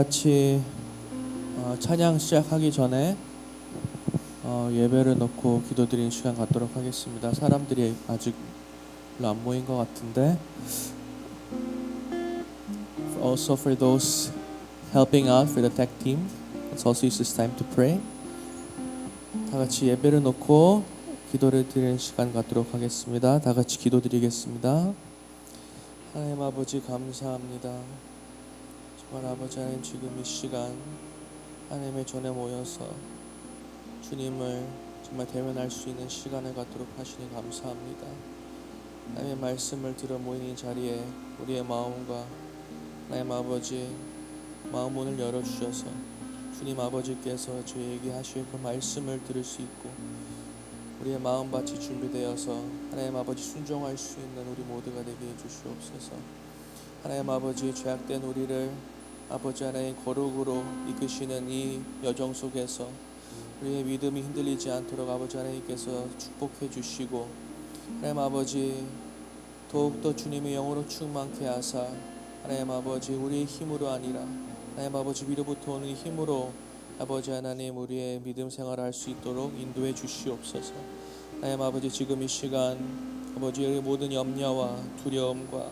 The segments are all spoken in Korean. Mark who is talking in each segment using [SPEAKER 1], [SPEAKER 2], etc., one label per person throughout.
[SPEAKER 1] 같이 찬양 시작하기 전에 예배를 놓고 기도드리는 시간 갖도록 하겠습니다. 사람들이 아직 안 모인 것 같은데, also for those helping out for the tech team, let's also use this time to pray. 다 같이 예배를 놓고 기도를 드리는 시간 갖도록 하겠습니다. 다 같이 기도드리겠습니다. 하나님 아버지 감사합니다. 정말 아버지 하나님, 지금 이 시간 하나님의 전에 모여서 주님을 정말 대면할 수 있는 시간을 갖도록 하시니 감사합니다. 하나님의 말씀을 들어 모인 이 자리에 우리의 마음과 하나님 아버지 마음 문을 열어주셔서 주님 아버지께서 저희에게 하실 그 말씀을 들을 수 있고 우리의 마음밭이 준비되어서 하나님 아버지 순종할 수 있는 우리 모두가 되게 해주시옵소서. 하나님 아버지, 죄악된 우리를 아버지 하나님 거룩으로 이끄시는 이 여정 속에서 우리의 믿음이 흔들리지 않도록 아버지 하나님께서 축복해 주시고, 하나님 아버지 더욱더 주님의 영으로 충만케 하사 하나님 아버지 우리의 힘으로 아니라 하나님 아버지 위로부터 오는 힘으로 아버지 하나님 우리의 믿음 생활을 할 수 있도록 인도해 주시옵소서. 하나님 아버지, 지금 이 시간 아버지 우리의 모든 염려와 두려움과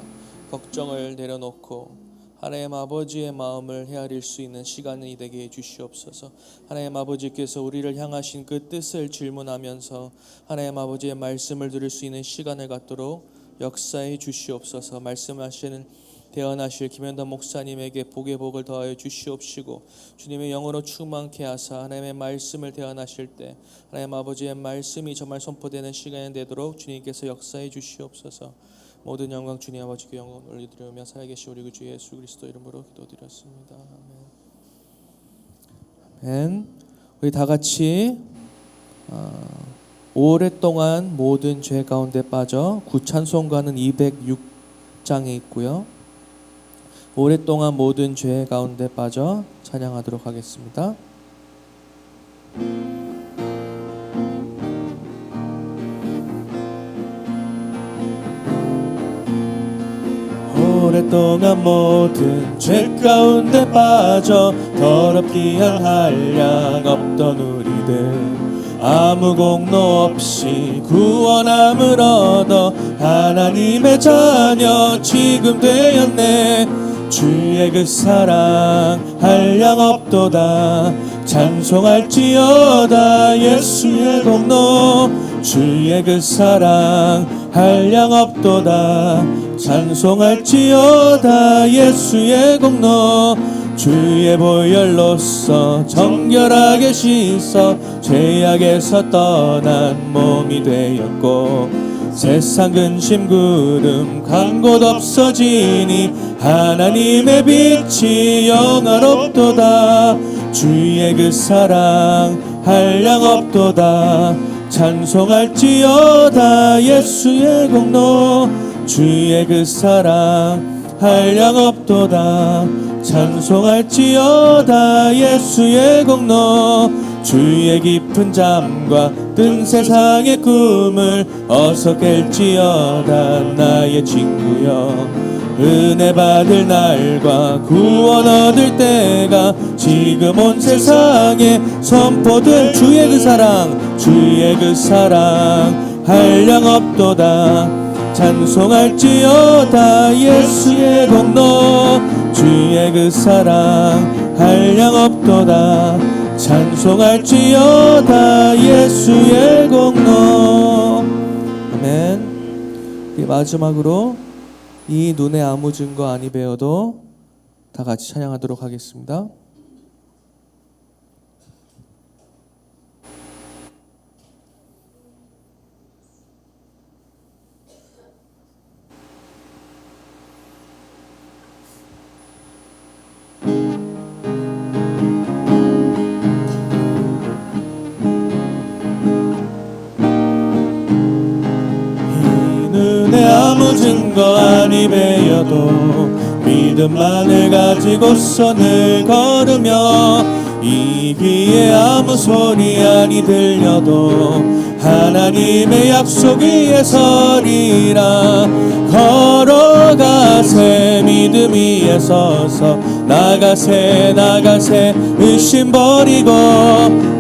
[SPEAKER 1] 걱정을 내려놓고 하나님 아버지의 마음을 헤아릴 수 있는 시간이 되게 해 주시옵소서. 하나님 아버지께서 우리를 향하신 그 뜻을 질문하면서 하나님 아버지의 말씀을 들을 수 있는 시간을 갖도록 역사해 주시옵소서. 말씀하시는 대언하실 김현단 목사님에게 복의 복을 더하여 주시옵시고, 주님의 영으로 충만케 하사 하나님의 말씀을 대언하실 때 하나님 아버지의 말씀이 정말 선포되는 시간이 되도록 주님께서 역사해 주시옵소서. 모든 영광 주님 아버지께 영광을 올려드리며 살아계신 우리 주 예수 그리스도 이름으로 기도드렸습니다. 아멘. 우리 다 같이 오랫동안 모든 죄 가운데 빠져 구찬송가는 206장에 있고요. 오랫동안 모든 죄 가운데 빠져 찬양하도록 하겠습니다. 오랫동안 모든 죄 가운데 빠져 더럽기 한 한량 없던 우리들 아무 공로 없이 구원함을 얻어 하나님의 자녀 지금 되었네. 주의 그 사랑 한량 없도다. 찬송할지어다 예수의 공로. 주의 그 사랑 한량 없도다. 찬송할지어다 예수의 공로. 주의 보혈로서 정결하게 씻어 죄악에서 떠난 몸이 되었고, 세상 근심 구름 간 곳 없어지니 하나님의 빛이 영화롭도다. 주의 그 사랑 한량 없도다. 찬송할지어다 예수의 공로. 주의 그 사랑 한량 없도다. 찬송할지어다 예수의 공로. 주의 깊은 잠과 뜬 세상의 꿈을 어서 깰지어다 나의 친구여. 은혜 받을 날과 구원 얻을 때가 지금 온 세상에 선포될 주의 그 사랑. 주의 그 사랑 한량 없도다. 찬송할지어다 예수의 공로. 주의 그 사랑 한량 없도다. 찬송할지어다 예수의 공로. 아멘. 마지막으로 이 눈에 아무 증거 아니 배워도 다 같이 찬양하도록 하겠습니다. 아무 증거 아니 배여도 믿음만을 가지고서 늘 걸으며, 이 귀에 아무 소리 아니 들려도 하나님의 약속 위에 서리라. 걸어가세 믿음 위에 서서 나가세 나가세 의심 버리고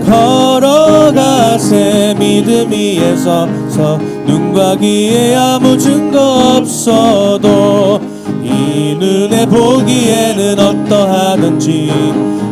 [SPEAKER 1] 걸어가세 믿음 위에 서서 눈과 귀에 아무 증거 없어도 이 눈에 보기에는 어떠하든지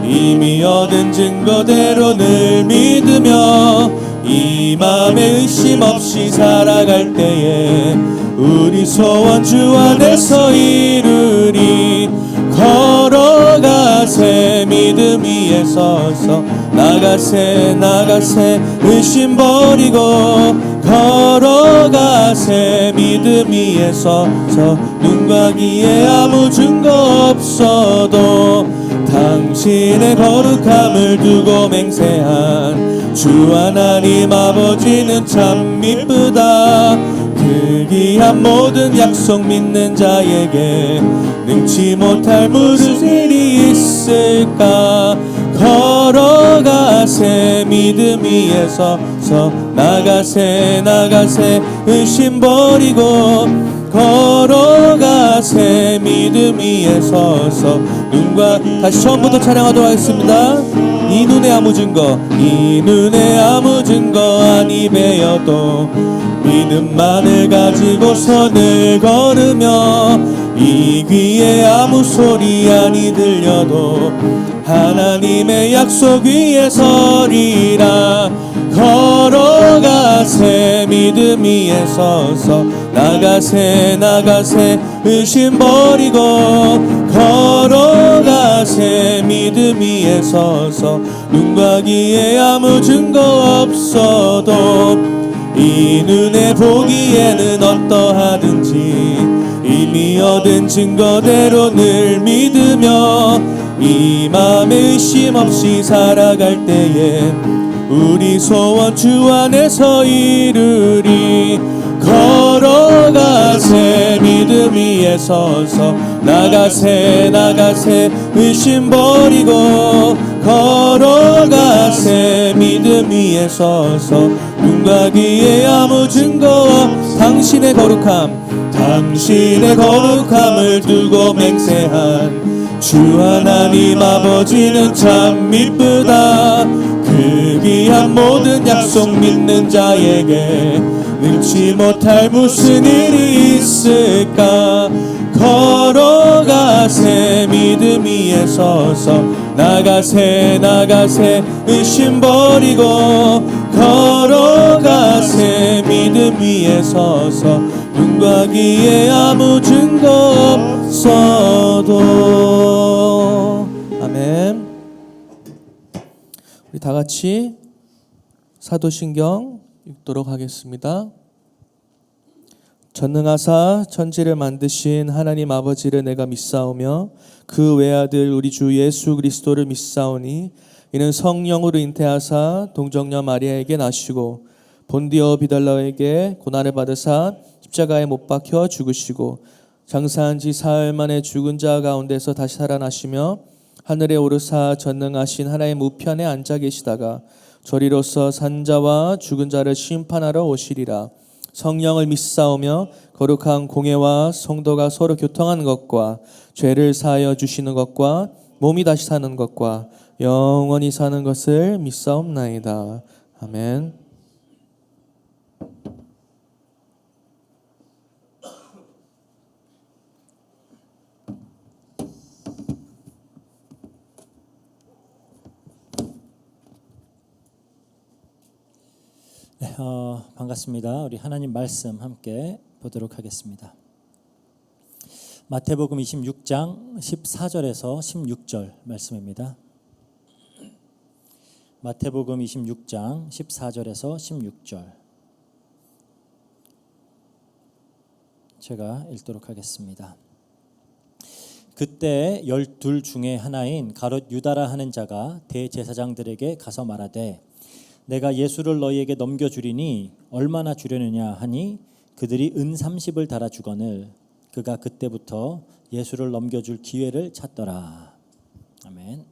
[SPEAKER 1] 이미 얻은 증거대로 늘 믿으며 이 맘에 의심 없이 살아갈 때에 우리 소원 주 안에서 이루리 걸어가세 믿음 위에 서서 나가세 나가세 의심 버리고 걸어가세 믿음 위에 서서 눈과 귀에 아무 증거 없어도 당신의 거룩함을 두고 맹세한 주 하나님 아버지는 참 미쁘다 그 귀한 모든 약속 믿는 자에게 능치 못할 무슨 일이 있을까 걸어가세 믿음 위에 서서 나가세 나가세 의심 버리고 걸어가세 믿음 위에 서서 눈과 다시 처음부터 찬양하도록 하겠습니다. 이 눈에 아무 증거 이 눈에 아무 증거 아니 배어도 믿음만을 가지고 선을 걸으며 이 귀에 아무 소리 아니 들려도 하나님의 약속 위에 서리라 걸어가세 믿음 위에 서서 나가세 나가세 의심 버리고 걸어가세 믿음 위에 서서 눈과 귀에 아무 증거 없어도 이 눈에 보기에는 어떠하든지 이미 얻은 증거대로 늘 믿으며 이 맘에 의심 없이 살아갈 때에 우리 소원 주 안에서 이루리 걸어가세 믿음 위에 서서 나가세 나가세 의심 버리고 걸어가세 믿음 위에 서서 눈과 귀에 아무 증거 당신의 거룩함을 두고 맹세한 주 하나님 아버지는 참 미쁘다 그 귀한 모든 약속 믿는 자에게 능치 못할 무슨 일이 있을까 걸어가세 믿음 위에 서서 나가세 나가세 의심 버리고 걸어가세 믿음 위에 서서 눈과 귀에 아무 증거 없어도 아멘. 우리 다 같이 사도신경 읽도록 하겠습니다. 전능하사 천지를 만드신 하나님 아버지를 내가 믿사오며 그 외아들 우리 주 예수 그리스도를 믿사오니 이는 성령으로 잉태하사 동정녀 마리아에게 나시고 본디오 비달라에게 고난을 받으사 십자가에 못 박혀 죽으시고 장사한 지 사흘 만에 죽은 자 가운데서 다시 살아나시며 하늘에 오르사 전능하신 하나님 우편에 앉아 계시다가 저리로서 산자와 죽은 자를 심판하러 오시리라. 성령을 믿사오며 거룩한 공예와 성도가 서로 교통하는 것과 죄를 사하여 주시는 것과 몸이 다시 사는 것과 영원히 사는 것을 믿사옵나이다. 아멘.
[SPEAKER 2] 네, 반갑습니다. 우리 하나님 말씀 함께 보도록 하겠습니다. 마태복음 26장 14절에서 16절 말씀입니다. 마태복음 26장 14절에서 16절 제가 읽도록 하겠습니다. 그때 12 중에 하나인 가롯 유다라 하는 자가 대제사장들에게 가서 말하되 내가 예수를 너희에게 넘겨주리니 얼마나 주려느냐 하니 그들이 은 30을 달아 주거늘 그가 그때부터 예수를 넘겨줄 기회를 찾더라. 아멘.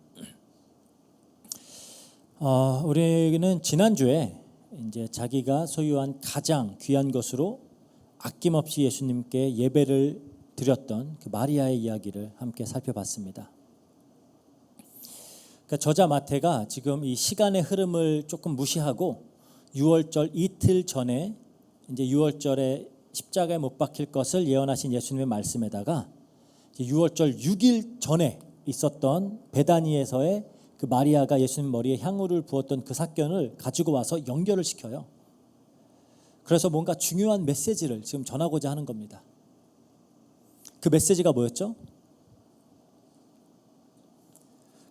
[SPEAKER 2] 우리는 지난주에 이제 자기가 소유한 가장 귀한 것으로 아낌없이 예수님께 예배를 드렸던 그 마리아의 이야기를 함께 살펴봤습니다. 그러니까 저자 마태가 지금 이 시간의 흐름을 조금 무시하고 6월절 이틀 전에 이제 6월절에 십자가에 못 박힐 것을 예언하신 예수님의 말씀에다가 6월절 6일 전에 있었던 베다니에서의 그 마리아가 예수님 머리에 향유를 부었던 그 사건을 가지고 와서 연결을 시켜요. 그래서 뭔가 중요한 메시지를 지금 전하고자 하는 겁니다. 그 메시지가 뭐였죠?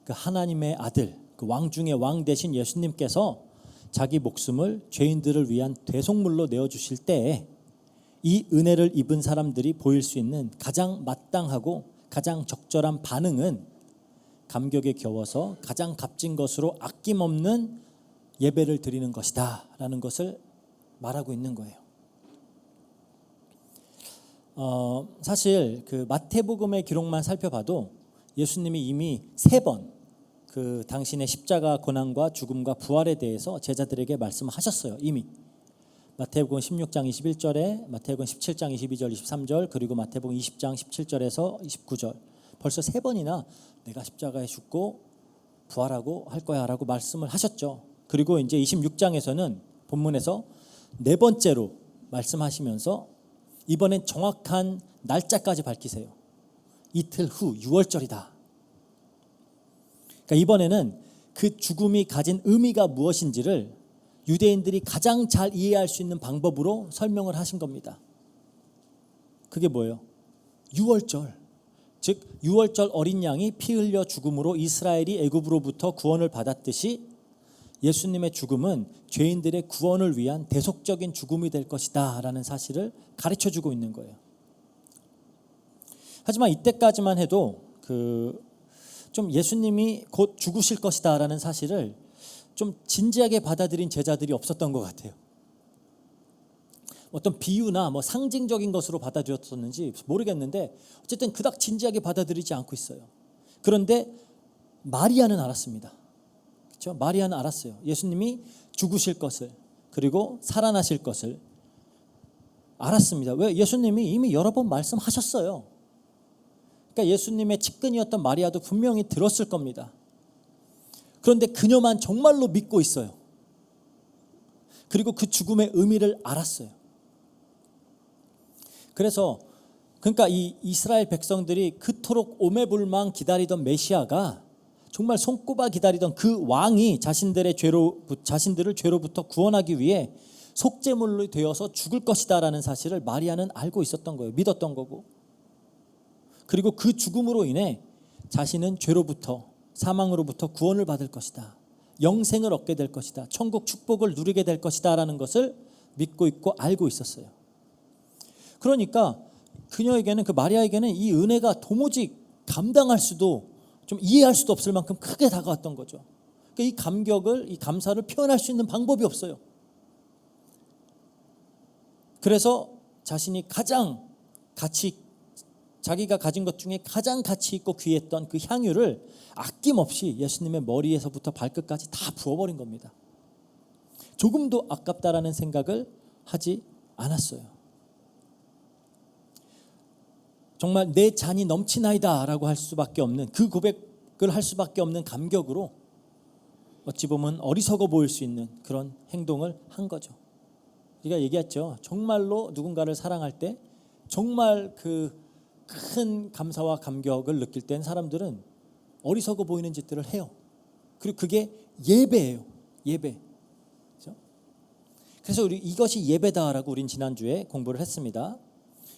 [SPEAKER 2] 그 하나님의 아들, 그 왕 중의 왕 되신 예수님께서 자기 목숨을 죄인들을 위한 대속물로 내어주실 때에 이 은혜를 입은 사람들이 보일 수 있는 가장 마땅하고 가장 적절한 반응은 감격에 겨워서 가장 값진 것으로 아낌없는 예배를 드리는 것이다 라는 것을 말하고 있는 거예요. 사실 그 마태복음의 기록만 살펴봐도 예수님이 이미 3번 그 당신의 십자가 고난과 죽음과 부활에 대해서 제자들에게 말씀하셨어요. 이미 마태복음 16장 21절에 마태복음 17장 22절 23절 그리고 마태복음 20장 17절에서 29절 벌써 3번이나 내가 십자가에 죽고 부활하고 할 거야 라고 말씀을 하셨죠. 그리고 이제 26장에서는 본문에서 4번째로 말씀하시면서 이번엔 정확한 날짜까지 밝히세요. 이틀 후 6월절이다. 그러니까 이번에는 그 죽음이 가진 의미가 무엇인지를 유대인들이 가장 잘 이해할 수 있는 방법으로 설명을 하신 겁니다. 그게 뭐예요? 6월절. 즉 6월절 어린 양이 피 흘려 죽음으로 이스라엘이 애굽으로부터 구원을 받았듯이 예수님의 죽음은 죄인들의 구원을 위한 대속적인 죽음이 될 것이다 라는 사실을 가르쳐주고 있는 거예요. 하지만 이때까지만 해도 좀 예수님이 곧 죽으실 것이다 라는 사실을 좀 진지하게 받아들인 제자들이 없었던 것 같아요. 어떤 비유나 뭐 상징적인 것으로 받아들였었는지 모르겠는데 어쨌든 그닥 진지하게 받아들이지 않고 있어요. 그런데 마리아는 알았습니다. 그렇죠? 마리아는 알았어요. 예수님이 죽으실 것을 그리고 살아나실 것을 알았습니다. 왜? 예수님이 이미 여러 번 말씀하셨어요. 그러니까 예수님의 측근이었던 마리아도 분명히 들었을 겁니다. 그런데 그녀만 정말로 믿고 있어요. 그리고 그 죽음의 의미를 알았어요. 그래서 그러니까 이 이스라엘 백성들이 그토록 오매불망 기다리던 메시아가 정말 손꼽아 기다리던 그 왕이 자신들을 죄로부터 구원하기 위해 속죄물로 되어서 죽을 것이다라는 사실을 마리아는 알고 있었던 거예요. 믿었던 거고. 그리고 그 죽음으로 인해 자신은 죄로부터 사망으로부터 구원을 받을 것이다. 영생을 얻게 될 것이다. 천국 축복을 누리게 될 것이다라는 것을 믿고 있고 알고 있었어요. 그러니까 그녀에게는 그 마리아에게는 이 은혜가 도무지 감당할 수도 좀 이해할 수도 없을 만큼 크게 다가왔던 거죠. 그러니까 이 감격을 이 감사를 표현할 수 있는 방법이 없어요. 그래서 자신이 가장 자기가 가진 것 중에 가장 가치 있고 귀했던 그 향유를 아낌없이 예수님의 머리에서부터 발끝까지 다 부어버린 겁니다. 조금도 아깝다라는 생각을 하지 않았어요. 정말 내 잔이 넘치나이다 라고 할 수밖에 없는 그 고백을 할 수밖에 없는 감격으로 어찌 보면 어리석어 보일 수 있는 그런 행동을 한 거죠. 우리가 얘기했죠. 정말로 누군가를 사랑할 때 정말 그 큰 감사와 감격을 느낄 땐 사람들은 어리석어 보이는 짓들을 해요. 그리고 그게 예배예요. 예배. 그렇죠? 그래서 우리 이것이 예배다라고 우린 지난주에 공부를 했습니다.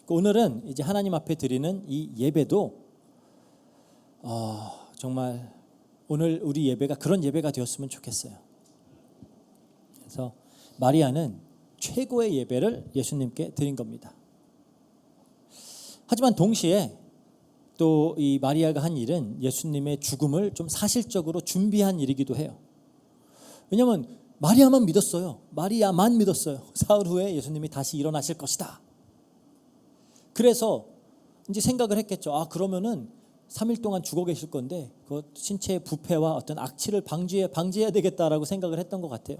[SPEAKER 2] 오늘은 이제 하나님 앞에 드리는 이 예배도 정말 오늘 우리 예배가 그런 예배가 되었으면 좋겠어요. 그래서 마리아는 최고의 예배를 예수님께 드린 겁니다. 하지만 동시에 또 이 마리아가 한 일은 예수님의 죽음을 좀 사실적으로 준비한 일이기도 해요. 왜냐하면 마리아만 믿었어요. 마리아만 믿었어요. 사흘 후에 예수님이 다시 일어나실 것이다. 그래서 이제 생각을 했겠죠. 그러면은 3일 동안 죽어 계실 건데 그 신체의 부패와 어떤 악취를 방지해야 되겠다라고 생각을 했던 것 같아요.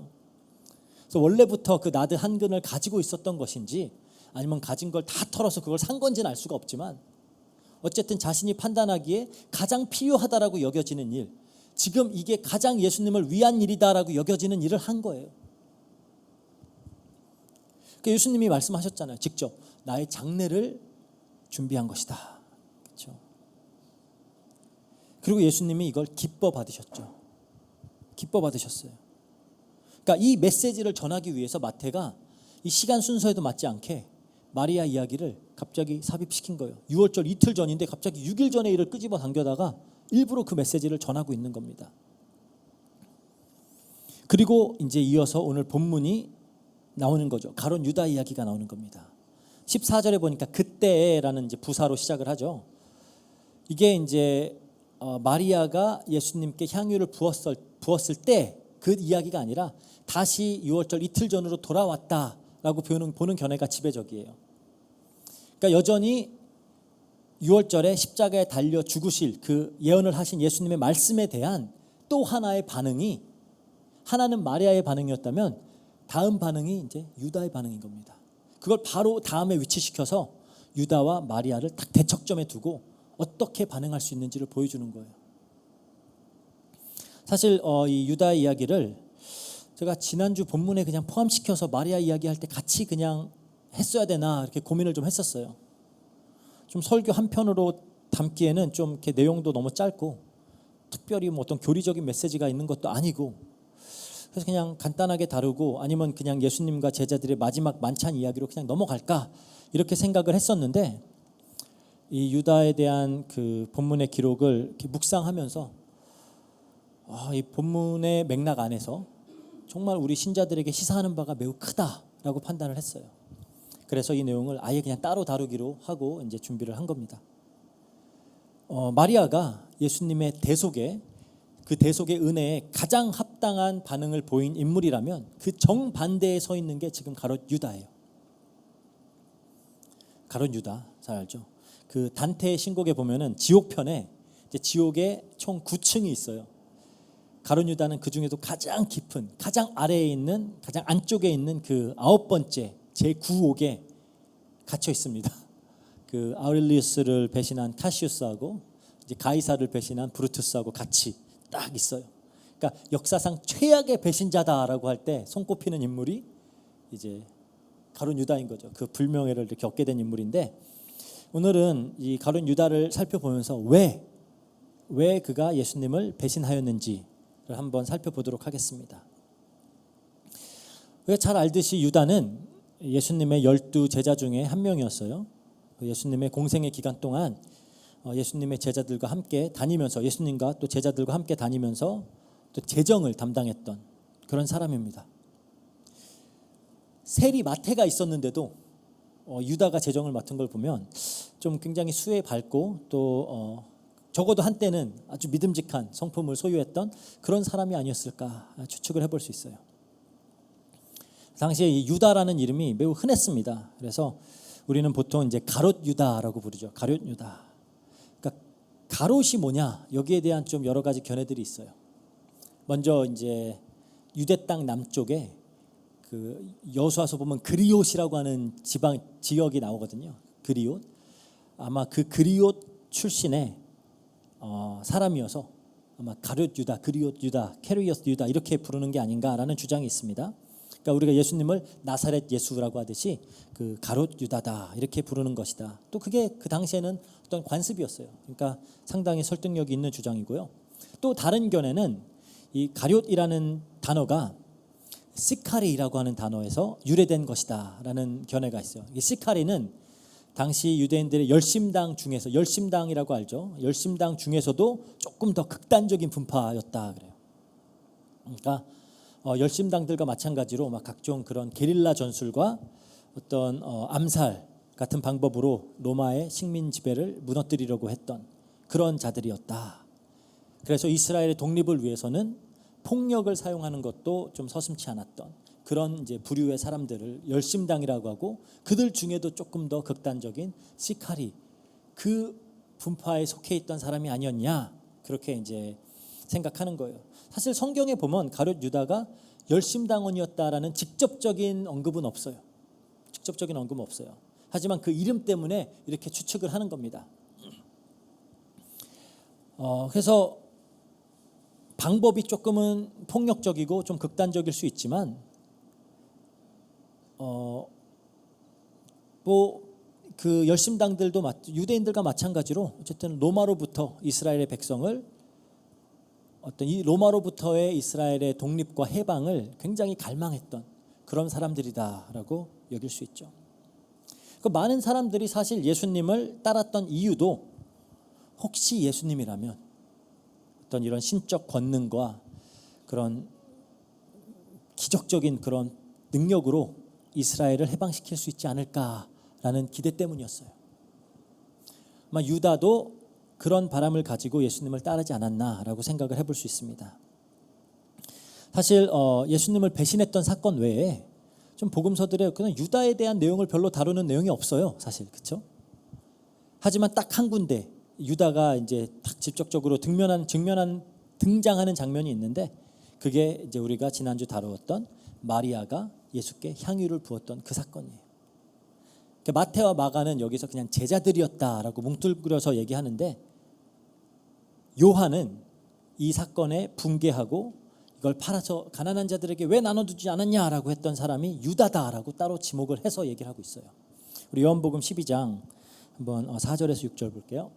[SPEAKER 2] 그래서 원래부터 그 나드 한 근을 가지고 있었던 것인지 아니면 가진 걸 다 털어서 그걸 산 건지는 알 수가 없지만 어쨌든 자신이 판단하기에 가장 필요하다라고 여겨지는 일, 지금 이게 가장 예수님을 위한 일이다라고 여겨지는 일을 한 거예요. 그러니까 예수님이 말씀하셨잖아요. 직접 나의 장례를 준비한 것이다. 그렇죠? 그리고 예수님이 이걸 기뻐 받으셨죠. 기뻐 받으셨어요. 그러니까 이 메시지를 전하기 위해서 마태가 이 시간 순서에도 맞지 않게 마리아 이야기를 갑자기 삽입시킨 거예요. 6월절 이틀 전인데 갑자기 6일 전의 일을 끄집어 당겨다가 일부러 그 메시지를 전하고 있는 겁니다. 그리고 이제 이어서 오늘 본문이 나오는 거죠. 가룟 유다 이야기가 나오는 겁니다. 14절에 보니까 그때라는 이제 부사로 시작을 하죠. 이게 이제 마리아가 예수님께 향유를 부었을 때 그 이야기가 아니라 다시 6월절 이틀 전으로 돌아왔다라고 보는 견해가 지배적이에요. 그러니까 여전히 6월절에 십자가에 달려 죽으실 그 예언을 하신 예수님의 말씀에 대한 또 하나의 반응이, 하나는 마리아의 반응이었다면 다음 반응이 이제 유다의 반응인 겁니다. 그걸 바로 다음에 위치시켜서 유다와 마리아를 딱 대척점에 두고 어떻게 반응할 수 있는지를 보여주는 거예요. 사실 이 유다 이야기를 제가 지난주 본문에 그냥 포함시켜서 마리아 이야기할 때 같이 그냥 했어야 되나 이렇게 고민을 좀 했었어요. 좀 설교 한 편으로 담기에는 좀 이렇게 내용도 너무 짧고 특별히 뭐 어떤 교리적인 메시지가 있는 것도 아니고, 그래서 그냥 간단하게 다루고 아니면 그냥 예수님과 제자들의 마지막 만찬 이야기로 그냥 넘어갈까 이렇게 생각을 했었는데, 이 유다에 대한 그 본문의 기록을 이렇게 묵상하면서 이 본문의 맥락 안에서 정말 우리 신자들에게 시사하는 바가 매우 크다라고 판단을 했어요. 그래서 이 내용을 아예 그냥 따로 다루기로 하고 이제 준비를 한 겁니다. 마리아가 예수님의 대속에, 그 대속의 은혜에 가장 합당한 반응을 보인 인물이라면 그 정반대에 서 있는 게 지금 가룟 유다예요. 가룟 유다 잘 알죠? 그 단테의 신곡에 보면은 지옥편에 이제 지옥에 총 9층이 있어요. 가룟 유다는 그 중에도 가장 깊은, 가장 아래에 있는, 가장 안쪽에 있는 그 9번째 제9옥에 갇혀 있습니다. 그 아울리우스를 배신한 카시우스하고 이제 가이사를 배신한 브루투스하고 같이 딱 있어요. 그러니까 역사상 최악의 배신자다라고 할 때 손꼽히는 인물이 이제 가룟 유다인 거죠. 그 불명예를 이렇게 겪게 된 인물인데, 오늘은 이 가룟 유다를 살펴보면서 왜 그가 예수님을 배신하였는지를 한번 살펴보도록 하겠습니다. 잘 알듯이 유다는 예수님의 12 제자 중에 한 명이었어요. 예수님의 공생의 기간 동안 예수님의 제자들과 함께 다니면서, 예수님과 또 제자들과 함께 다니면서 또 재정을 담당했던 그런 사람입니다. 세리 마태가 있었는데도 유다가 재정을 맡은 걸 보면 좀 굉장히 수에 밝고 또 적어도 한때는 아주 믿음직한 성품을 소유했던 그런 사람이 아니었을까 추측을 해볼 수 있어요. 당시에 이 유다라는 이름이 매우 흔했습니다. 그래서 우리는 보통 이제 가롯 유다라고 부르죠. 가롯 유다. 그러니까 가롯이 뭐냐, 여기에 대한 좀 여러 가지 견해들이 있어요. 먼저 이제 유대 땅 남쪽에 그 여호수아서 보면 그리옷이라고 하는 지역이 나오거든요. 그리옷. 아마 그 그리옷 출신의 사람이어서 아마 가롯 유다, 그리옷 유다, 캐리어스 유다 이렇게 부르는 게 아닌가라는 주장이 있습니다. 그러니까 우리가 예수님을 나사렛 예수라고 하듯이 그 가롯 유다다 이렇게 부르는 것이다. 또 그게 그 당시에는 어떤 관습이었어요. 그러니까 상당히 설득력이 있는 주장이고요. 또 다른 견해는 이 가롯이라는 단어가 시카리라고 하는 단어에서 유래된 것이다라는 견해가 있어요. 이 시카리는 당시 유대인들의 열심당 중에서, 열심당이라고 알죠? 열심당 중에서도 조금 더 극단적인 분파였다 그래요. 그러니까 열심당들과 마찬가지로 막 각종 그런 게릴라 전술과 어떤 암살 같은 방법으로 로마의 식민 지배를 무너뜨리려고 했던 그런 자들이었다. 그래서 이스라엘의 독립을 위해서는 폭력을 사용하는 것도 좀 서슴지 않았던 그런 이제 부류의 사람들을 열심당이라고 하고, 그들 중에도 조금 더 극단적인 시카리, 그 분파에 속해 있던 사람이 아니었냐, 그렇게 이제 생각하는 거예요. 사실 성경에 보면 가롯 유다가 열심당원이었다라는 직접적인 언급은 없어요. 직접적인 언급은 없어요. 하지만 그 이름 때문에 이렇게 추측을 하는 겁니다. 그래서 방법이 조금은 폭력적이고 좀 극단적일 수 있지만 뭐 그 열심당들도 유대인들과 마찬가지로 어쨌든 로마로부터 이스라엘의 백성을 어떤 이 로마로부터의 이스라엘의 독립과 해방을 굉장히 갈망했던 그런 사람들이다라고 여길 수 있죠. 그 많은 사람들이 사실 예수님을 따랐던 이유도 혹시 예수님이라면 어떤 이런 신적 권능과 그런 기적적인 그런 능력으로 이스라엘을 해방시킬 수 있지 않을까라는 기대 때문이었어요. 아마 유다도 그런 바람을 가지고 예수님을 따르지 않았나라고 생각을 해볼 수 있습니다. 사실 예수님을 배신했던 사건 외에 좀 복음서들에 그냥 유다에 대한 내용을 별로 다루는 내용이 없어요, 사실. 그렇죠? 하지만 딱 한 군데 유다가 이제 딱 직접적으로 등장하는 장면이 있는데 그게 이제 우리가 지난주 다루었던 마리아가 예수께 향유를 부었던 그 사건이에요. 그러니까 마태와 마가는 여기서 그냥 제자들이었다라고 뭉뚱그려서 얘기하는데 요한은 이 사건에 분개하고 이걸 팔아서 가난한 자들에게 왜 나눠주지 않았냐라고 했던 사람이 유다다라고 따로 지목을 해서 얘기를 하고 있어요. 우리 요한복음 12장 한번 4절에서 6절 볼게요.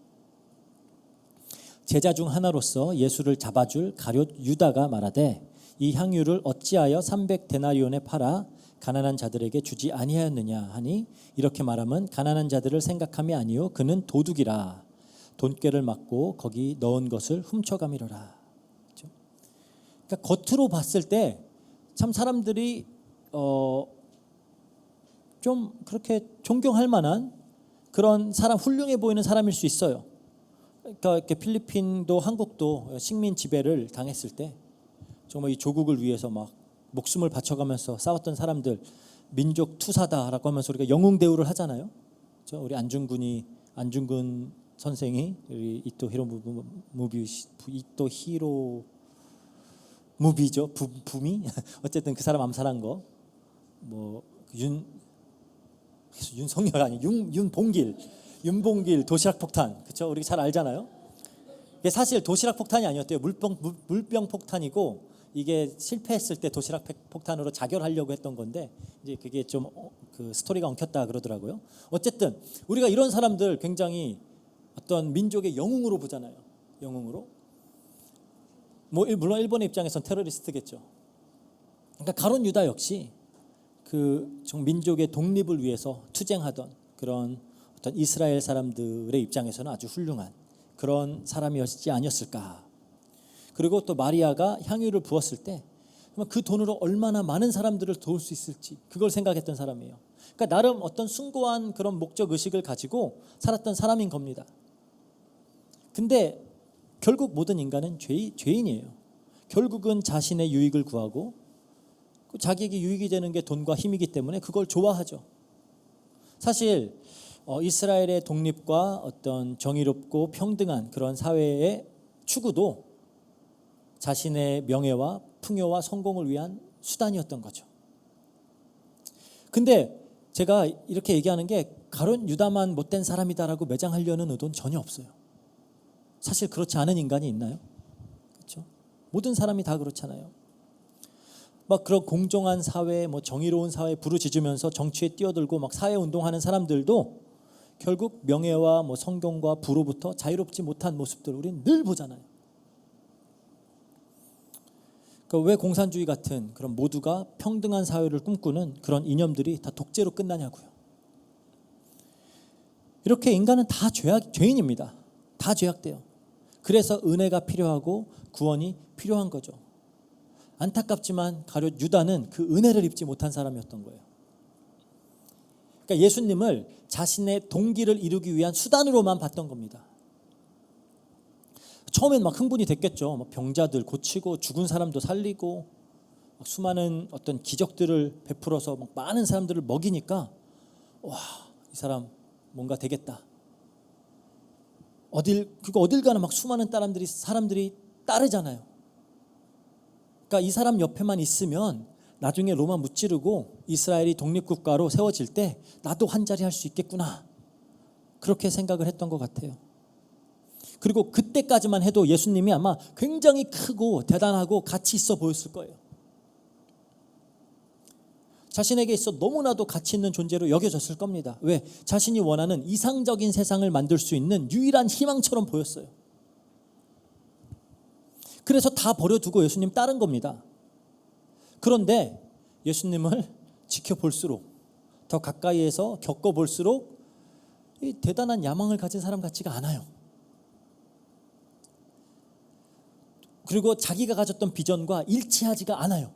[SPEAKER 2] 제자 중 하나로서 예수를 잡아줄 가룟 유다가 말하되 이 향유를 어찌하여 300데나리온에 팔아 가난한 자들에게 주지 아니하였느냐 하니 이렇게 말하면 가난한 자들을 생각함이 아니요 그는 도둑이라 돈꾀를 맞고 거기 넣은 것을 훔쳐가미로라. 그러니까 겉으로 봤을 때 참 사람들이 좀 그렇게 존경할 만한 그런 사람, 훌륭해 보이는 사람일 수 있어요. 그러니까 이렇게 필리핀도 한국도 식민 지배를 당했을 때 정말 이 조국을 위해서 막 목숨을 바쳐가면서 싸웠던 사람들, 민족 투사다라고 하면서 우리가 영웅 대우를 하잖아요. 그렇죠? 우리 안중근 선생이 우리 이토 히로 무비죠. 부미 어쨌든 그 사람 암살한 거 뭐 윤석열 아니 윤봉길 도시락 폭탄 그렇죠? 우리 잘 알잖아요. 이게 사실 도시락 폭탄이 아니었대요. 물병 폭탄이고 이게 실패했을 때 도시락 폭탄으로 자결하려고 했던 건데 이제 그게 좀 그 스토리가 엉켰다 그러더라고요. 어쨌든 우리가 이런 사람들 굉장히 어떤 민족의 영웅으로 보잖아요. 영웅으로. 뭐 물론 일본의 입장에선 테러리스트겠죠. 그러니까 가룟 유다 역시 그 민족의 독립을 위해서 투쟁하던 그런 어떤 이스라엘 사람들의 입장에서는 아주 훌륭한 그런 사람이었지 아니었을까. 그리고 또 마리아가 향유를 부었을 때 그 돈으로 얼마나 많은 사람들을 도울 수 있을지 그걸 생각했던 사람이에요. 그러니까 나름 어떤 숭고한 그런 목적 의식을 가지고 살았던 사람인 겁니다. 근데 결국 모든 인간은 죄인이에요. 결국은 자신의 유익을 구하고 자기에게 유익이 되는 게 돈과 힘이기 때문에 그걸 좋아하죠. 사실 이스라엘의 독립과 어떤 정의롭고 평등한 그런 사회의 추구도 자신의 명예와 풍요와 성공을 위한 수단이었던 거죠. 근데 제가 이렇게 얘기하는 게 가룟 유다만 못된 사람이다라고 매장하려는 의도는 전혀 없어요. 사실 그렇지 않은 인간이 있나요? 그렇죠? 모든 사람이 다 그렇잖아요. 막 그런 공정한 사회, 뭐 정의로운 사회 부르짖으면서 정치에 뛰어들고 막 사회 운동하는 사람들도 결국 명예와 뭐 성공과 부로부터 자유롭지 못한 모습들 우리는 늘 보잖아요. 그러니까 왜 공산주의 같은 그런 모두가 평등한 사회를 꿈꾸는 그런 이념들이 다 독재로 끝나냐고요. 이렇게 인간은 다 죄인입니다. 다 죄악돼요. 그래서 은혜가 필요하고 구원이 필요한 거죠. 안타깝지만 가룟 유다는 그 은혜를 입지 못한 사람이었던 거예요. 그러니까 예수님을 자신의 동기를 이루기 위한 수단으로만 봤던 겁니다. 처음엔 막 흥분이 됐겠죠. 막 병자들 고치고 죽은 사람도 살리고 막 수많은 어떤 기적들을 베풀어서 막 많은 사람들을 먹이니까 와, 이 사람 뭔가 되겠다. 어딜 가나 막 수많은 사람들이 따르잖아요. 그러니까 이 사람 옆에만 있으면 나중에 로마 무찌르고 이스라엘이 독립국가로 세워질 때 나도 한 자리 할 수 있겠구나. 그렇게 생각을 했던 것 같아요. 그리고 그때까지만 해도 예수님이 아마 굉장히 크고 대단하고 가치 있어 보였을 거예요. 자신에게 있어 너무나도 가치 있는 존재로 여겨졌을 겁니다. 왜? 자신이 원하는 이상적인 세상을 만들 수 있는 유일한 희망처럼 보였어요. 그래서 다 버려두고 예수님 따른 겁니다. 그런데 예수님을 지켜볼수록, 더 가까이에서 겪어볼수록 이 대단한 야망을 가진 사람 같지가 않아요. 그리고 자기가 가졌던 비전과 일치하지가 않아요.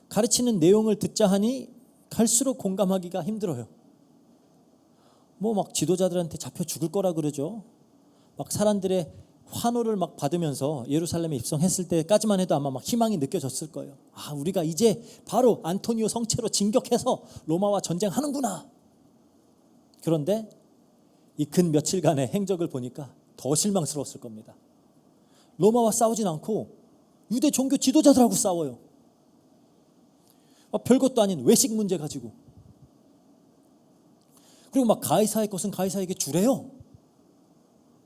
[SPEAKER 2] 가르치는 내용을 듣자 하니 갈수록 공감하기가 힘들어요. 뭐 막 지도자들한테 잡혀 죽을 거라 그러죠. 막 사람들의 환호를 막 받으면서 예루살렘에 입성했을 때까지만 해도 아마 막 희망이 느껴졌을 거예요. 아, 우리가 이제 바로 안토니오 성체로 진격해서 로마와 전쟁하는구나. 그런데 이 근 며칠간의 행적을 보니까 더 실망스러웠을 겁니다. 로마와 싸우진 않고 유대 종교 지도자들하고 싸워요. 별것도 아닌 외식 문제 가지고. 그리고 막 가이사의 것은 가이사에게 주래요.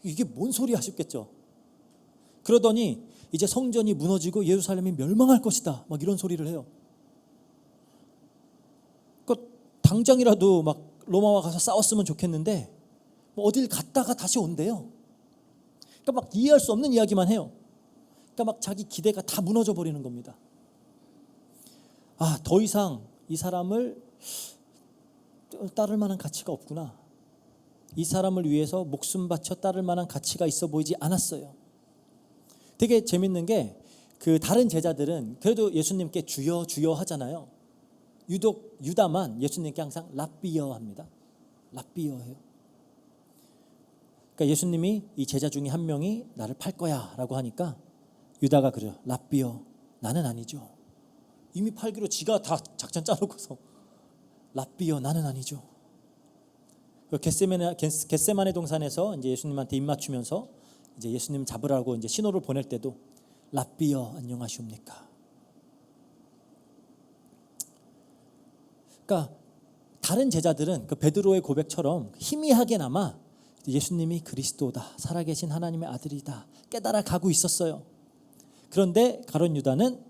[SPEAKER 2] 이게 뭔 소리야 싶겠죠. 그러더니 이제 성전이 무너지고 예루살렘이 멸망할 것이다, 막 이런 소리를 해요. 그러니까 당장이라도 막 로마와 가서 싸웠으면 좋겠는데 뭐 어딜 갔다가 다시 온대요. 그러니까 막 이해할 수 없는 이야기만 해요. 그러니까 막 자기 기대가 다 무너져 버리는 겁니다. 아, 더 이상 이 사람을 따를 만한 가치가 없구나. 이 사람을 위해서 목숨 바쳐 따를 만한 가치가 있어 보이지 않았어요. 되게 재밌는 게 그 다른 제자들은 그래도 예수님께 주여 주여 하잖아요. 유독 유다만 예수님께 항상 랍비여 합니다. 랍비여 해요. 그러니까 예수님이 이 제자 중에 한 명이 나를 팔 거야 라고 하니까 유다가 그래요. 랍비여, 나는 아니죠. 이미 팔기로 지가 다 작전 짜놓고서 랍비여, 나는 아니죠. 겟세마네 동산에서 이제 예수님한테 입맞추면서 이제 예수님 잡으라고 이제 신호를 보낼 때도 랍비여 안녕하시옵니까. 그러니까 다른 제자들은 그 베드로의 고백처럼 희미하게나마 예수님이 그리스도다, 살아계신 하나님의 아들이다 깨달아 가고 있었어요. 그런데 가룟 유다는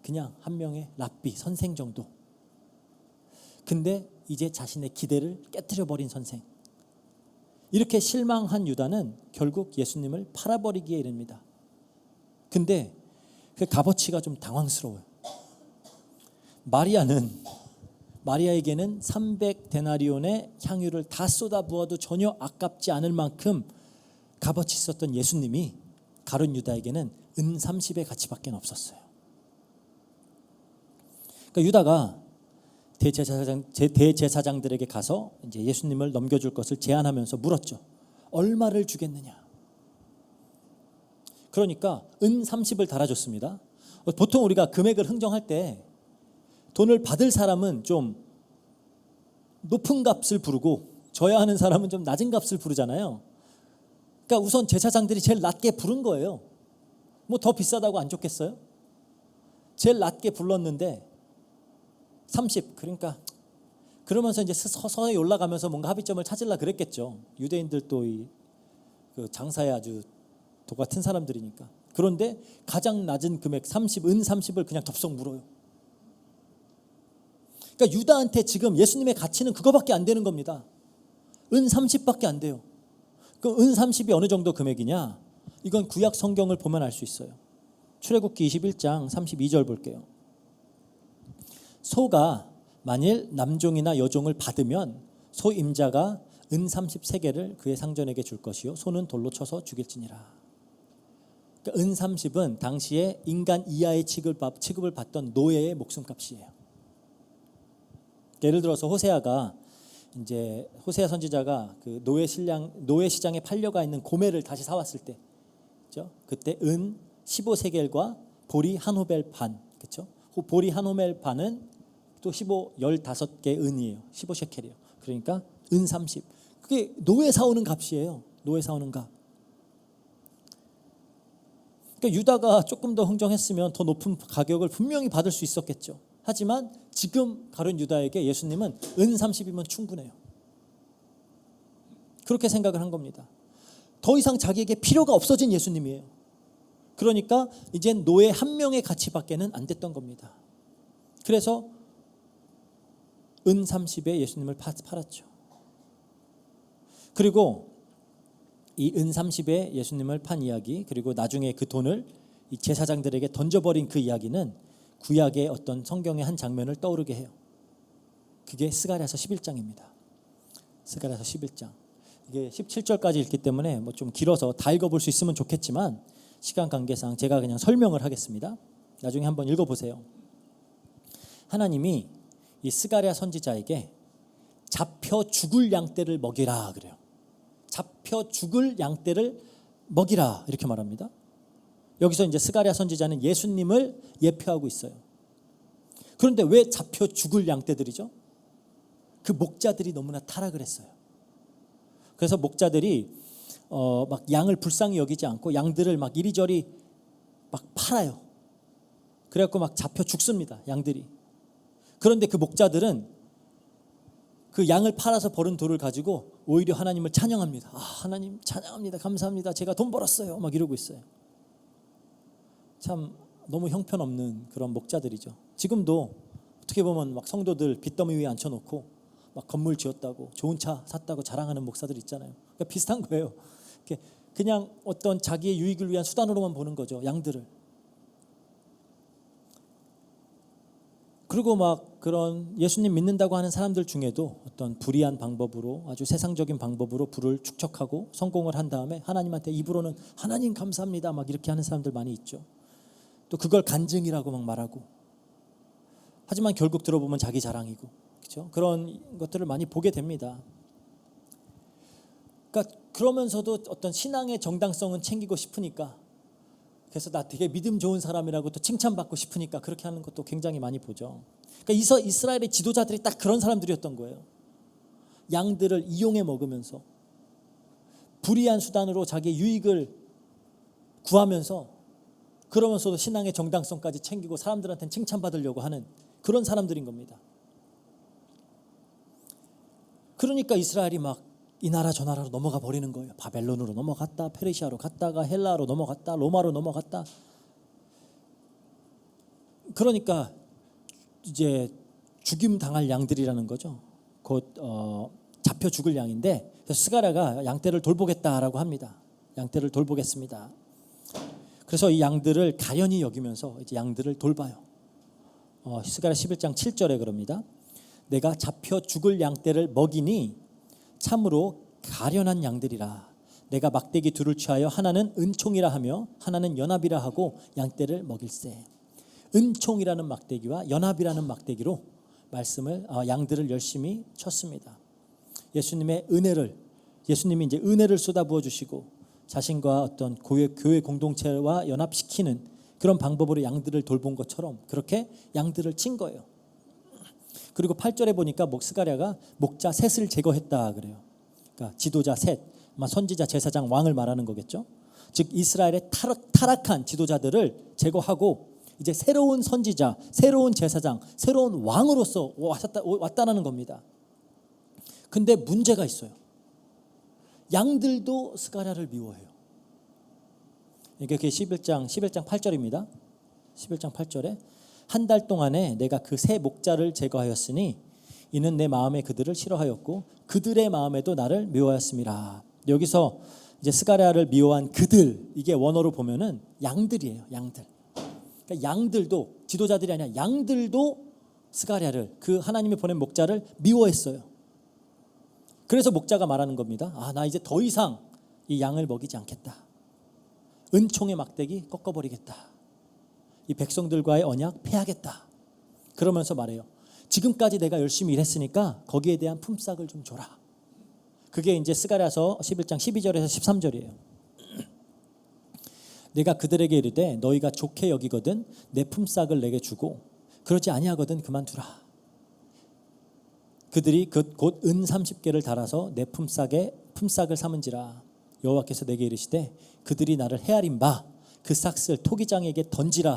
[SPEAKER 2] 그냥 한 명의 랍비, 선생 정도. 근데 이제 자신의 기대를 깨트려 버린 선생. 이렇게 실망한 유다는 결국 예수님을 팔아버리기에 이릅니다. 근데 그 값어치가 좀 당황스러워요. 마리아에게는 300데나리온의 향유를 다 쏟아부어도 전혀 아깝지 않을 만큼 값어치 있었던 예수님이 가룟 유다에게는 은 30의 가치밖에 없었어요. 그러니까 유다가 대제사장들에게 가서 이제 예수님을 넘겨줄 것을 제안하면서 물었죠. 얼마를 주겠느냐? 그러니까 은 30을 달아줬습니다. 보통 우리가 금액을 흥정할 때 돈을 받을 사람은 좀 높은 값을 부르고 줘야 하는 사람은 좀 낮은 값을 부르잖아요. 그러니까 우선 제사장들이 제일 낮게 부른 거예요. 뭐 더 비싸다고 안 줬겠어요? 제일 낮게 불렀는데 30. 그러니까 그러면서 이제 서서히 올라가면서 뭔가 합의점을 찾으려 그랬겠죠. 유대인들도 그 장사에 아주 도 같은 사람들이니까. 그런데 가장 낮은 금액 30, 은 30을 그냥 덥석 물어요. 그러니까 유다한테 지금 예수님의 가치는 그거밖에 안 되는 겁니다. 은 30밖에 안 돼요. 그 은 30이 어느 정도 금액이냐? 이건 구약 성경을 보면 알 수 있어요. 출애굽기 21장 32절 볼게요. 소가 만일 남종이나 여종을 받으면 소 임자가 은 30세겔을 그의 상전에게 줄 것이요 소는 돌로 쳐서 죽일지니라. 그러니까 은 30은 당시에 인간 이하의 취급을 받던 노예의 목숨값이에요. 예를 들어서 호세아 선지자가 그 노예 시장에 팔려가 있는 고매를 다시 사왔을 때, 그렇죠? 그때 은 15세겔과 보리 한 호멜 반, 그렇죠? 보리 한 호멜 반은 또 15개 은이에요. 15셰켈이에요. 그러니까 은 30. 그게 노예 사오는 값이에요. 노예 사오는 값. 그러니까 유다가 조금 더 흥정했으면 더 높은 가격을 분명히 받을 수 있었겠죠. 하지만 지금 가룟 유다에게 예수님은 은 30이면 충분해요. 그렇게 생각을 한 겁니다. 더 이상 자기에게 필요가 없어진 예수님이에요. 그러니까 이젠 노예 한 명의 가치밖에는 안 됐던 겁니다. 그래서 은 30에 예수님을 팔았죠. 그리고 이 은 30에 예수님을 판 이야기, 그리고 나중에 그 돈을 이 제사장들에게 던져버린 그 이야기는 구약의 어떤 성경의 한 장면을 떠오르게 해요. 그게 스가랴서 11장입니다. 스가랴서 11장. 이게 17절까지 읽기 때문에 뭐 좀 길어서 다 읽어볼 수 있으면 좋겠지만 시간 관계상 제가 그냥 설명을 하겠습니다. 나중에 한번 읽어보세요. 하나님이 이 스가랴 선지자에게 잡혀 죽을 양떼를 먹이라 그래요. 잡혀 죽을 양떼를 먹이라 이렇게 말합니다. 여기서 이제 스가랴 선지자는 예수님을 예표하고 있어요. 그런데 왜 잡혀 죽을 양떼들이죠? 그 목자들이 너무나 타락을 했어요. 그래서 목자들이 막 양을 불쌍히 여기지 않고 양들을 막 이리저리 막 팔아요. 그래갖고 막 잡혀 죽습니다, 양들이. 그런데 그 목자들은 그 양을 팔아서 벌은 돈을 가지고 오히려 하나님을 찬양합니다. 아, 하나님 찬양합니다. 감사합니다. 제가 돈 벌었어요. 막 이러고 있어요. 참 너무 형편없는 그런 목자들이죠. 지금도 어떻게 보면 막 성도들 빚더미 위에 앉혀놓고 막 건물 지었다고 좋은 차 샀다고 자랑하는 목사들 있잖아요. 그러니까 비슷한 거예요. 그냥 어떤 자기의 유익을 위한 수단으로만 보는 거죠, 양들을. 그리고 막 그런 예수님 믿는다고 하는 사람들 중에도 어떤 불의한 방법으로, 아주 세상적인 방법으로 부를 축적하고 성공을 한 다음에 하나님한테 입으로는 하나님 감사합니다 막 이렇게 하는 사람들 많이 있죠. 또 그걸 간증이라고 막 말하고, 하지만 결국 들어보면 자기 자랑이고, 그렇죠? 그런 것들을 많이 보게 됩니다. 그러니까 그러면서도 어떤 신앙의 정당성은 챙기고 싶으니까, 그래서 나 되게 믿음 좋은 사람이라고 또 칭찬받고 싶으니까 그렇게 하는 것도 굉장히 많이 보죠. 그러니까 이스라엘의 지도자들이 딱 그런 사람들이었던 거예요. 양들을 이용해 먹으면서 불의한 수단으로 자기의 유익을 구하면서, 그러면서도 신앙의 정당성까지 챙기고 사람들한테는 칭찬받으려고 하는 그런 사람들인 겁니다. 그러니까 이스라엘이 막 이 나라 저 나라로 넘어가 버리는 거예요. 바벨론으로 넘어갔다, 페르시아로 갔다가 헬라로 넘어갔다, 로마로 넘어갔다. 그러니까 이제 죽임 당할 양들이라는 거죠. 곧 잡혀 죽을 양인데, 스가랴가 양떼를 돌보겠다라고 합니다. 양떼를 돌보겠습니다. 그래서 이 양들을 가련히 여기면서 이제 양들을 돌봐요. 스가랴 11장 7절에 그럽니다. 내가 잡혀 죽을 양떼를 먹이니 참으로 가련한 양들이라. 내가 막대기 둘을 취하여 하나는 은총이라 하며 하나는 연합이라 하고 양떼를 먹일세. 은총이라는 막대기와 연합이라는 막대기로 양들을 열심히 쳤습니다. 예수님이 이제 은혜를 쏟아부어 주시고 자신과 어떤 교회 공동체와 연합시키는 그런 방법으로 양들을 돌본 것처럼 그렇게 양들을 친 거예요. 그리고 8절에 보니까 스가랴가 목자 셋을 제거했다 그래요. 그러니까 지도자 셋, 선지자, 제사장, 왕을 말하는 거겠죠. 즉 이스라엘의 타락한 지도자들을 제거하고 이제 새로운 선지자, 새로운 제사장, 새로운 왕으로서 왔다는 겁니다. 근데 문제가 있어요. 양들도 스가랴를 미워해요. 이게 11장 8절입니다. 11장 8절에 한 달 동안에 내가 그 세 목자를 제거하였으니 이는 내 마음에 그들을 싫어하였고 그들의 마음에도 나를 미워하였음이라. 여기서 이제 스가랴를 미워한 그들, 이게 원어로 보면은 양들이에요. 양들. 그러니까 양들도, 지도자들이 아니라 양들도 스가랴를, 그 하나님이 보낸 목자를 미워했어요. 그래서 목자가 말하는 겁니다. 나 이제 더 이상 이 양을 먹이지 않겠다. 은총의 막대기 꺾어버리겠다. 이 백성들과의 언약 폐하겠다. 그러면서 말해요. 지금까지 내가 열심히 일했으니까 거기에 대한 품삯을 좀 줘라. 그게 이제 스가랴서 11장 12절에서 13절이에요. 내가 그들에게 이르되 너희가 좋게 여기거든 내 품삯을 내게 주고 그러지 아니하거든 그만두라. 그들이 곧 은 30개를 달아서 내 품삯을 삼은지라. 여호와께서 내게 이르시되 그들이 나를 헤아린 바 그 싹을 토기장에게 던지라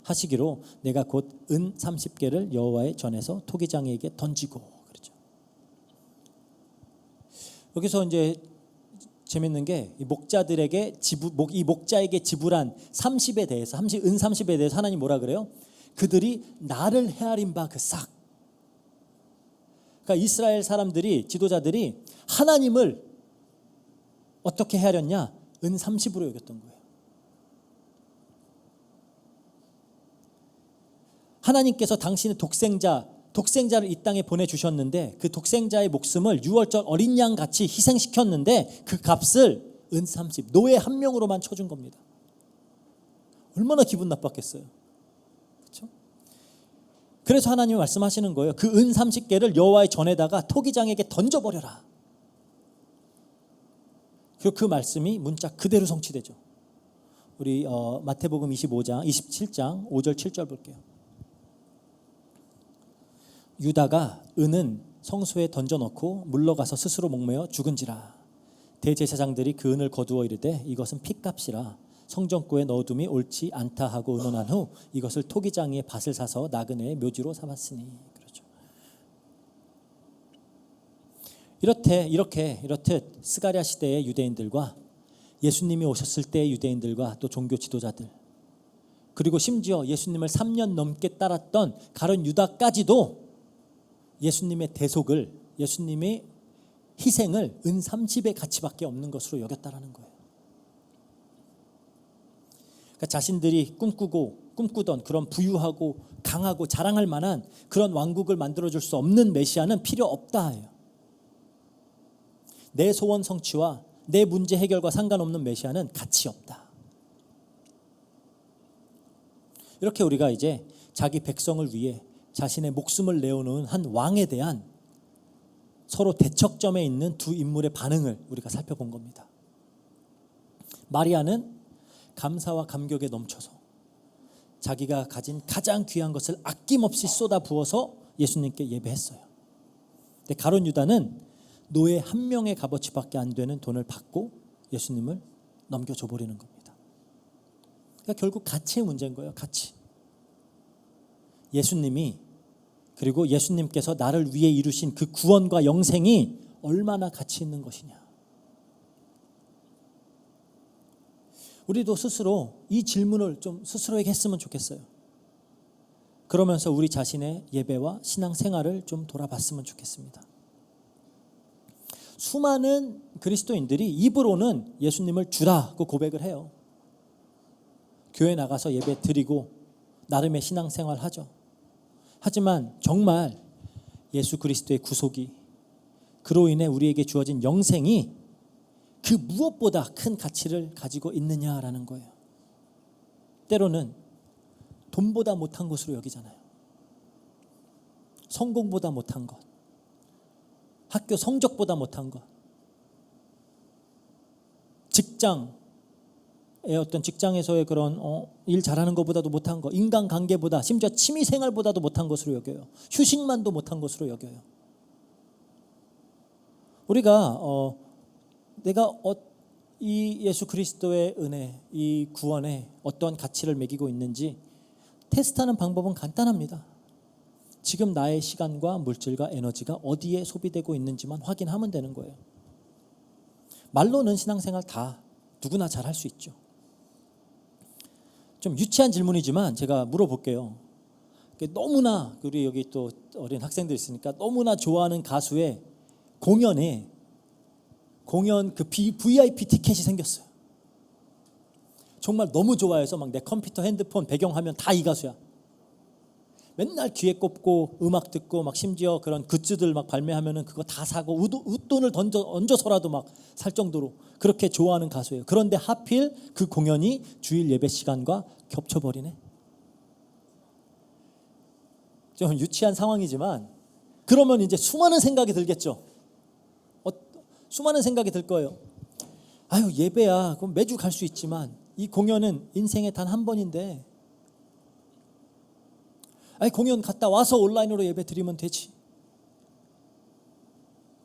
[SPEAKER 2] 하시기로 내가 곧 은 30개를 여호와의 전에서 토기장에게 던지고. 그렇죠. 여기서 이제 재밌는 게 이 목자들에게 이 목자에게 지불한 30에 대해서 은 30에 대해서 하나님 뭐라 그래요? 그들이 나를 헤아린 바 그 싹. 그러니까 이스라엘 사람들이 지도자들이 하나님을 어떻게 헤아렸냐? 은 30으로 여겼던 거예요. 하나님께서 당신의 독생자를 이 땅에 보내주셨는데 그 독생자의 목숨을 유월절 어린 양 같이 희생시켰는데 그 값을 은 30, 노예 한 명으로만 쳐준 겁니다. 얼마나 기분 나빴겠어요. 그렇죠? 그래서 하나님이 말씀하시는 거예요. 그 은 30개를 여호와의 전에다가 토기장에게 던져버려라. 그리고 그 말씀이 문자 그대로 성취되죠. 우리 마태복음 27장 5절 7절 볼게요. 유다가 은은 성소에 던져놓고 물러가서 스스로 목매어 죽은지라. 대제사장들이 그 은을 거두어 이르되 이것은 핏값이라 성전구에 넣어둠이 옳지 않다 하고 의논한 후 이것을 토기장이의 밭을 사서 나그네의 묘지로 삼았으니. 그렇죠. 이렇듯 스가랴 시대의 유대인들과 예수님이 오셨을 때의 유대인들과 또 종교 지도자들, 그리고 심지어 예수님을 3년 넘게 따랐던 가룟 유다까지도 예수님의 대속을, 예수님의 희생을 은 30의 가치밖에 없는 것으로 여겼다라는 거예요. 그러니까 자신들이 꿈꾸던 그런 부유하고 강하고 자랑할 만한 그런 왕국을 만들어줄 수 없는 메시아는 필요 없다 해요. 내 소원 성취와 내 문제 해결과 상관없는 메시아는 가치 없다. 이렇게 우리가 이제 자기 백성을 위해 자신의 목숨을 내어놓은 한 왕에 대한 서로 대척점에 있는 두 인물의 반응을 우리가 살펴본 겁니다. 마리아는 감사와 감격에 넘쳐서 자기가 가진 가장 귀한 것을 아낌없이 쏟아 부어서 예수님께 예배했어요. 근데 가룟 유다는 노예 한 명의 값어치밖에 안 되는 돈을 받고 예수님을 넘겨줘 버리는 겁니다. 그러니까 결국 가치의 문제인 거예요. 가치. 예수님이, 그리고 예수님께서 나를 위해 이루신 그 구원과 영생이 얼마나 가치 있는 것이냐. 우리도 스스로 이 질문을 좀 스스로에게 했으면 좋겠어요. 그러면서 우리 자신의 예배와 신앙생활을 좀 돌아봤으면 좋겠습니다. 수많은 그리스도인들이 입으로는 예수님을 주라고 고백을 해요. 교회 나가서 예배 드리고 나름의 신앙생활 하죠. 하지만 정말 예수 그리스도의 구속이, 그로 인해 우리에게 주어진 영생이 그 무엇보다 큰 가치를 가지고 있느냐라는 거예요. 때로는 돈보다 못한 것으로 여기잖아요. 성공보다 못한 것, 학교 성적보다 못한 것, 직장에서의 그런 일 잘하는 것보다도 못한 것, 인간관계보다, 심지어 취미생활보다도 못한 것으로 여겨요. 휴식만도 못한 것으로 여겨요. 우리가 내가 이 예수 그리스도의 은혜, 이 구원에 어떤 가치를 매기고 있는지 테스트하는 방법은 간단합니다. 지금 나의 시간과 물질과 에너지가 어디에 소비되고 있는지만 확인하면 되는 거예요. 말로는 신앙생활 다 누구나 잘 할 수 있죠. 좀 유치한 질문이지만 제가 물어볼게요. 너무나, 우리 여기 또 어린 학생들 있으니까 너무나 좋아하는 가수의 공연 그 VIP 티켓이 생겼어요. 정말 너무 좋아해서 막 내 컴퓨터, 핸드폰, 배경화면 다 이 가수야. 맨날 귀에 꼽고 음악 듣고 막 심지어 그런 굿즈들 막 발매하면은 그거 다 사고 웃돈을 얹어서라도 막 살 정도로 그렇게 좋아하는 가수예요. 그런데 하필 그 공연이 주일 예배 시간과 겹쳐버리네. 좀 유치한 상황이지만 그러면 이제 수많은 생각이 들겠죠. 수많은 생각이 들 거예요. 아유, 예배야 그럼 매주 갈 수 있지만 이 공연은 인생에 단 한 번인데, 아니 공연 갔다 와서 온라인으로 예배 드리면 되지.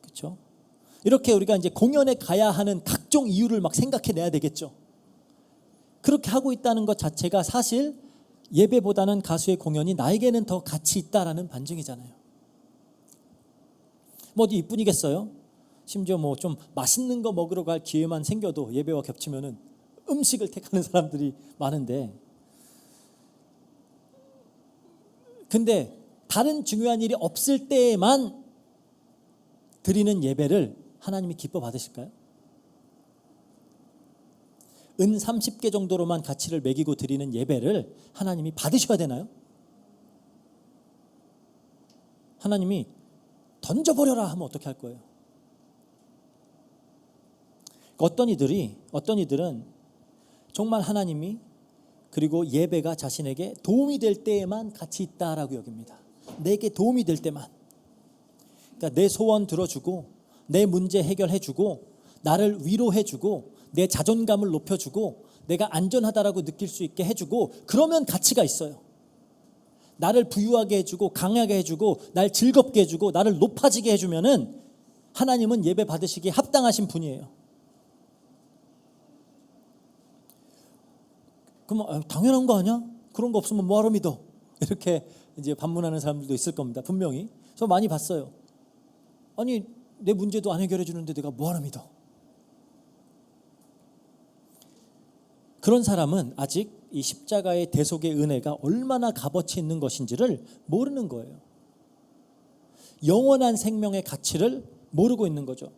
[SPEAKER 2] 그렇죠? 이렇게 우리가 이제 공연에 가야 하는 각종 이유를 막 생각해내야 되겠죠. 그렇게 하고 있다는 것 자체가 사실 예배보다는 가수의 공연이 나에게는 더 가치 있다라는 반증이잖아요. 뭐 어디 이뿐이겠어요? 심지어 뭐 좀 맛있는 거 먹으러 갈 기회만 생겨도 예배와 겹치면은 음식을 택하는 사람들이 많은데, 근데 다른 중요한 일이 없을 때에만 드리는 예배를 하나님이 기뻐 받으실까요? 은 30개 정도로만 가치를 매기고 드리는 예배를 하나님이 받으셔야 되나요? 하나님이 던져버려라 하면 어떻게 할 거예요? 어떤 이들은 정말 하나님이 그리고 예배가 자신에게 도움이 될 때에만 가치 있다라고 여깁니다. 내게 도움이 될 때만. 그러니까 내 소원 들어주고 내 문제 해결해주고 나를 위로해주고 내 자존감을 높여주고 내가 안전하다라고 느낄 수 있게 해주고 그러면 가치가 있어요. 나를 부유하게 해주고 강하게 해주고 날 즐겁게 해주고 나를 높아지게 해주면은 하나님은 예배 받으시기에 합당하신 분이에요. 그럼 당연한 거 아니야? 그런 거 없으면 뭐하러 믿어? 이렇게 이제 반문하는 사람들도 있을 겁니다. 분명히. 저 많이 봤어요. 아니 내 문제도 안 해결해 주는데 내가 뭐하러 믿어? 그런 사람은 아직 이 십자가의 대속의 은혜가 얼마나 값어치 있는 것인지를 모르는 거예요. 영원한 생명의 가치를 모르고 있는 거죠.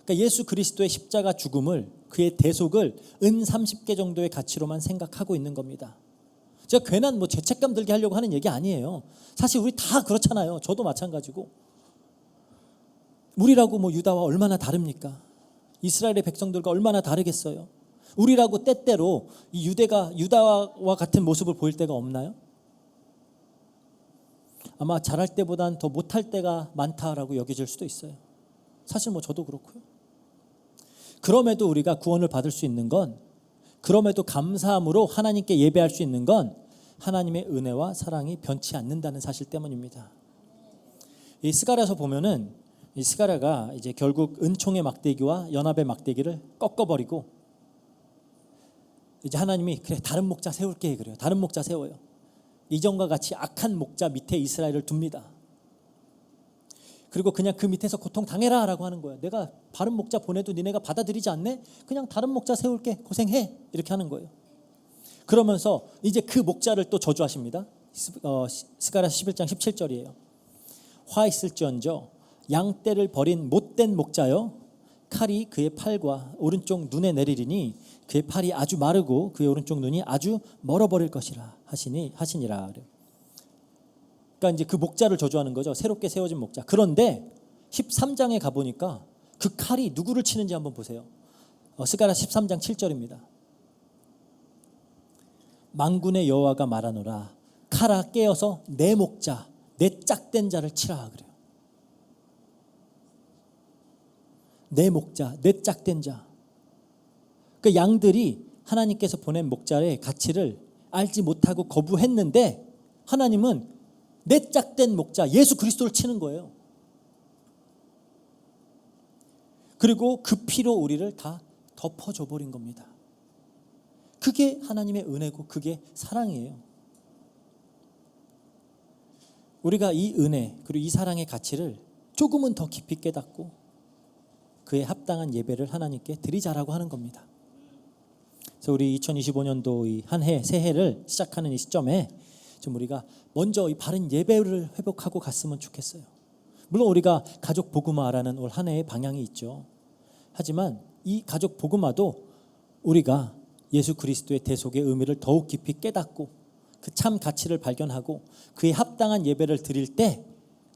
[SPEAKER 2] 그러니까 예수 그리스도의 십자가 죽음을, 그의 대속을 은 30개 정도의 가치로만 생각하고 있는 겁니다. 제가 괜한 뭐 죄책감 들게 하려고 하는 얘기 아니에요. 사실 우리 다 그렇잖아요. 저도 마찬가지고. 우리라고 뭐 유다와 얼마나 다릅니까? 이스라엘의 백성들과 얼마나 다르겠어요? 우리라고 때때로 이 유다와 같은 모습을 보일 때가 없나요? 아마 잘할 때보단 더 못할 때가 많다라고 여겨질 수도 있어요. 사실 뭐 저도 그렇고요. 그럼에도 우리가 구원을 받을 수 있는 건, 그럼에도 감사함으로 하나님께 예배할 수 있는 건 하나님의 은혜와 사랑이 변치 않는다는 사실 때문입니다. 이 스가랴서 보면은 이 스가랴가 이제 결국 은총의 막대기와 연합의 막대기를 꺾어버리고 이제 하나님이 그래 다른 목자 세울게 그래요. 다른 목자 세워요. 이전과 같이 악한 목자 밑에 이스라엘을 둡니다. 그리고 그냥 그 밑에서 고통 당해라 라고 하는 거예요. 내가 다른 목자 보내도 니네가 받아들이지 않네? 그냥 다른 목자 세울게, 고생해, 이렇게 하는 거예요. 그러면서 이제 그 목자를 또 저주하십니다. 스가랴 11장 17절이에요. 화 있을지언정 양떼를 버린 못된 목자여, 칼이 그의 팔과 오른쪽 눈에 내리리니 그의 팔이 아주 마르고 그의 오른쪽 눈이 아주 멀어버릴 것이라 하시니라. 그러니까 이제 그 목자를 저주하는 거죠. 새롭게 세워진 목자. 그런데 13장에 가보니까 그 칼이 누구를 치는지 한번 보세요. 스가랴 13장 7절입니다. 만군의 여호와가 말하노라, 칼아 깨어서 내 목자 내 짝된 자를 치라 그래요. 내 목자 내 짝된 자. 그 양들이 하나님께서 보낸 목자의 가치를 알지 못하고 거부했는데 하나님은 내 짝된 목자 예수 그리스도를 치는 거예요. 그리고 그 피로 우리를 다 덮어줘 버린 겁니다. 그게 하나님의 은혜고 그게 사랑이에요. 우리가 이 은혜 그리고 이 사랑의 가치를 조금은 더 깊이 깨닫고 그에 합당한 예배를 하나님께 드리자라고 하는 겁니다. 그래서 우리 2025년도 이 한 해, 새해를 시작하는 이 시점에 좀 우리가 먼저 이 바른 예배를 회복하고 갔으면 좋겠어요. 물론 우리가 가족 복음화라는 올 한 해의 방향이 있죠. 하지만 이 가족 복음화도 우리가 예수 그리스도의 대속의 의미를 더욱 깊이 깨닫고 그 참 가치를 발견하고 그에 합당한 예배를 드릴 때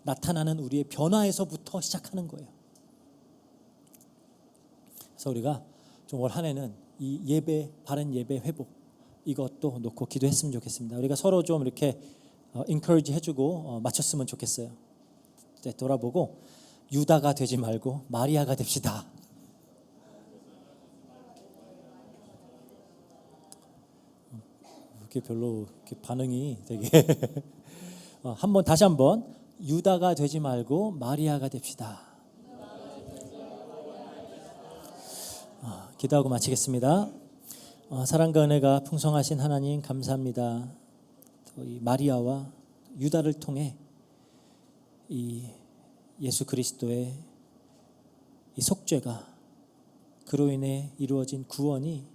[SPEAKER 2] 나타나는 우리의 변화에서부터 시작하는 거예요. 그래서 우리가 좀 올 한 해는 이 예배, 바른 예배 회복 이것도 놓고 기도했으면 좋겠습니다. 우리가 서로 좀 이렇게 encourage 해주고 맞췄으면 좋겠어요. 이제 돌아보고 유다가 되지 말고 마리아가 됩시다. 이렇게 별로 이렇게 반응이 되게 다시 한번 유다가 되지 말고 마리아가 됩시다. 기도하고 마치겠습니다. 사랑과 은혜가 풍성하신 하나님 감사합니다. 이 마리아와 유다를 통해 이 예수 그리스도의 이 속죄가 그로 인해 이루어진 구원이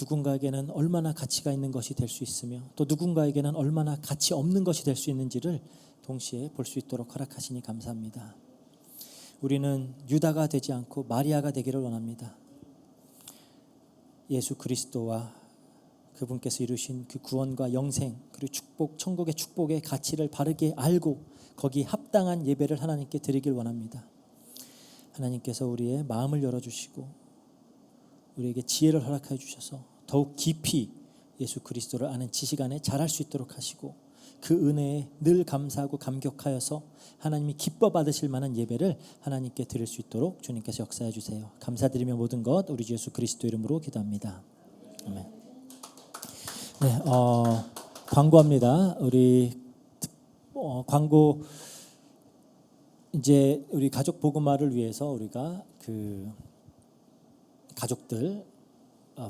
[SPEAKER 2] 누군가에게는 얼마나 가치가 있는 것이 될 수 있으며 또 누군가에게는 얼마나 가치 없는 것이 될 수 있는지를 동시에 볼 수 있도록 허락하시니 감사합니다. 우리는 유다가 되지 않고 마리아가 되기를 원합니다. 예수 그리스도와 그분께서 이루신 그 구원과 영생 그리고 축복, 천국의 축복의 가치를 바르게 알고 거기에 합당한 예배를 하나님께 드리길 원합니다. 하나님께서 우리의 마음을 열어주시고 우리에게 지혜를 허락해 주셔서 더욱 깊이 예수 그리스도를 아는 지식 안에 자랄 수 있도록 하시고 그 은혜에 늘 감사하고 감격하여서 하나님이 기뻐 받으실 만한 예배를 하나님께 드릴 수 있도록 주님께서 역사해 주세요. 감사드리며 모든 것 우리 주 예수 그리스도 이름으로 기도합니다. 아멘. 네, 광고합니다. 우리 광고 이제 우리 가족 복음화를 위해서 우리가 그 가족들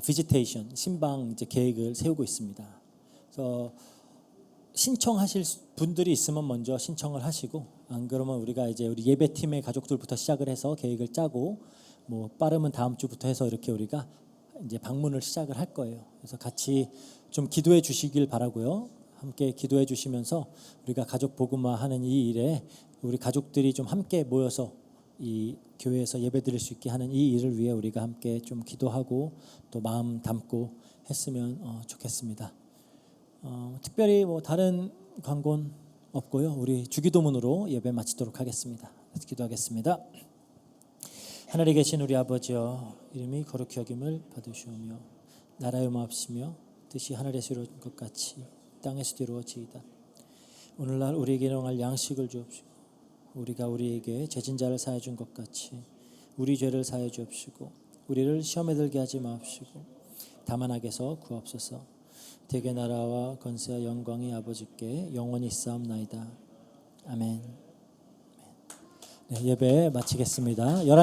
[SPEAKER 2] 비지테이션 신방 이제 계획을 세우고 있습니다. 그래서 신청하실 분들이 있으면 먼저 신청을 하시고 안 그러면 우리가 이제 우리 예배팀의 가족들부터 시작을 해서 계획을 짜고 뭐 빠르면 다음 주부터 해서 이렇게 우리가 이제 방문을 시작을 할 거예요. 그래서 같이 좀 기도해 주시길 바라고요. 함께 기도해 주시면서 우리가 가족 복음화하는 이 일에 우리 가족들이 좀 함께 모여서 이 교회에서 예배드릴 수 있게 하는 이 일을 위해 우리가 함께 좀 기도하고 또 마음 담고 했으면 좋겠습니다. 특별히 뭐 다른 광고는 없고요. 우리 주기도문으로 예배 마치도록 하겠습니다. 기도하겠습니다. 하늘에 계신 우리 아버지여, 이름이 거룩히 여김을 받으시오며 나라의 마옵시며 뜻이 하늘에서 이루어진 것 같이 땅에서도 이루어지이다. 오늘날 우리에게 일용할 양식을 주옵시고 우리가 우리에게 죄진 자를 사하여 준 것 같이 우리 죄를 사하여 주옵시고 우리를 시험에 들게 하지 마옵시고 다만 악에서 구하옵소서. 대개 나라와 권세와 영광이 아버지께 영원히 있사옵나이다. 아멘. 네, 예배 마치겠습니다. 11시